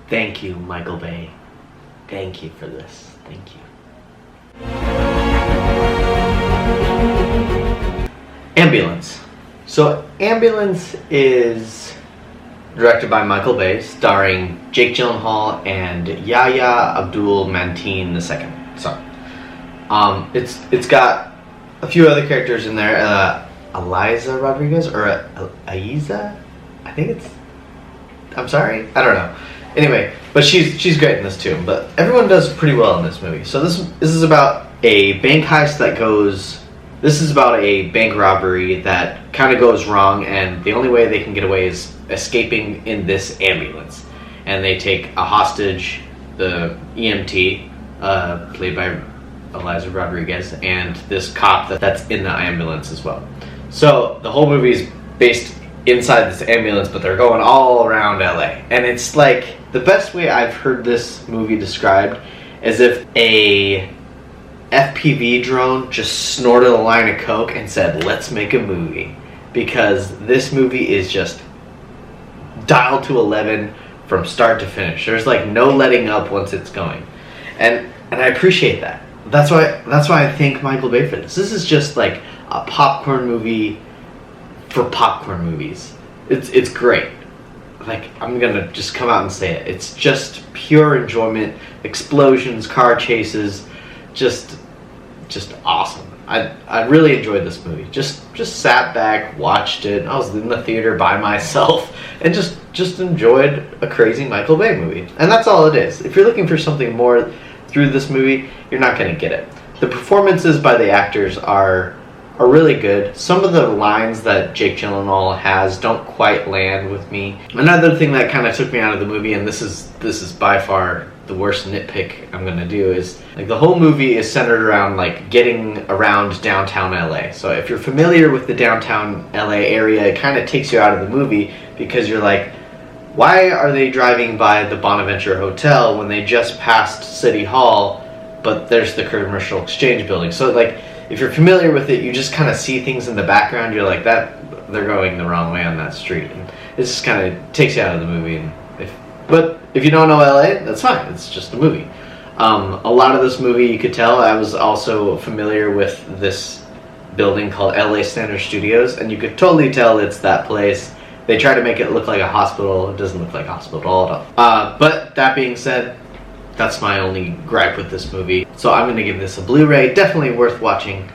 Thank you, Michael Bay. Thank you for this. Thank you. Ambulance. So Ambulance is directed by Michael Bay, starring Jake Gyllenhaal and Yahya Abdul-Mateen II. Sorry. It's got a few other characters in there. Eliza Rodriguez or Aiza? I think it's. I'm sorry. I don't know. Anyway, but she's great in this too. But everyone does pretty well in this movie. So this is about a bank heist that goes. This is about a bank robbery that kind of goes wrong, and the only way they can get away is escaping in this ambulance. And they take a hostage, the EMT, played by Eliza Rodriguez, and this cop that's in the ambulance as well. So the whole movie is based inside this ambulance, but they're going all around LA. And it's like, the best way I've heard this movie described is if a FPV drone just snorted a line of coke and said, let's make a movie. Because this movie is just dialed to 11 from start to finish. There's like no letting up once it's going. And I appreciate that. That's why I thank Michael Bay for this. This is just like a popcorn movie for popcorn movies. It's great. Like, I'm gonna just come out and say it. It's just pure enjoyment. Explosions, car chases, just awesome. I really enjoyed this movie. Just sat back, watched it. I was in the theater by myself and just enjoyed a crazy Michael Bay movie. And that's all it is. If you're looking for something more through this movie, you're not gonna get it. The performances by the actors are really good. Some of the lines that Jake Gyllenhaal has don't quite land with me. Another thing that kind of took me out of the movie, and this is by far the worst nitpick I'm gonna do, is like the whole movie is centered around like getting around downtown LA. So if you're familiar with the downtown LA area, it kind of takes you out of the movie because you're like, why are they driving by the Bonaventure Hotel when they just passed City Hall, but there's the Commercial Exchange building? So like, if you're familiar with it, you just kind of see things in the background. You're like, that they're going the wrong way on that street, and it just kind of takes you out of the movie. And but if you don't know LA, that's fine. It's just a movie. A lot of this movie, you could tell, I was also familiar with this building called LA Center Studios, and you could totally tell it's that place. They try to make it look like a hospital. It doesn't look like a hospital at all. But that being said, that's my only gripe with this movie. So I'm going to give this a Blu-ray. Definitely worth watching.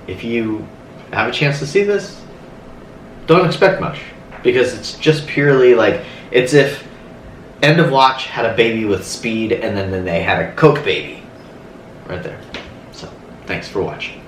If you have a chance to see this, don't expect much. Because it's just purely like, it's if End of Watch had a baby with Speed and then they had a Coke baby. Right there. So, thanks for watching.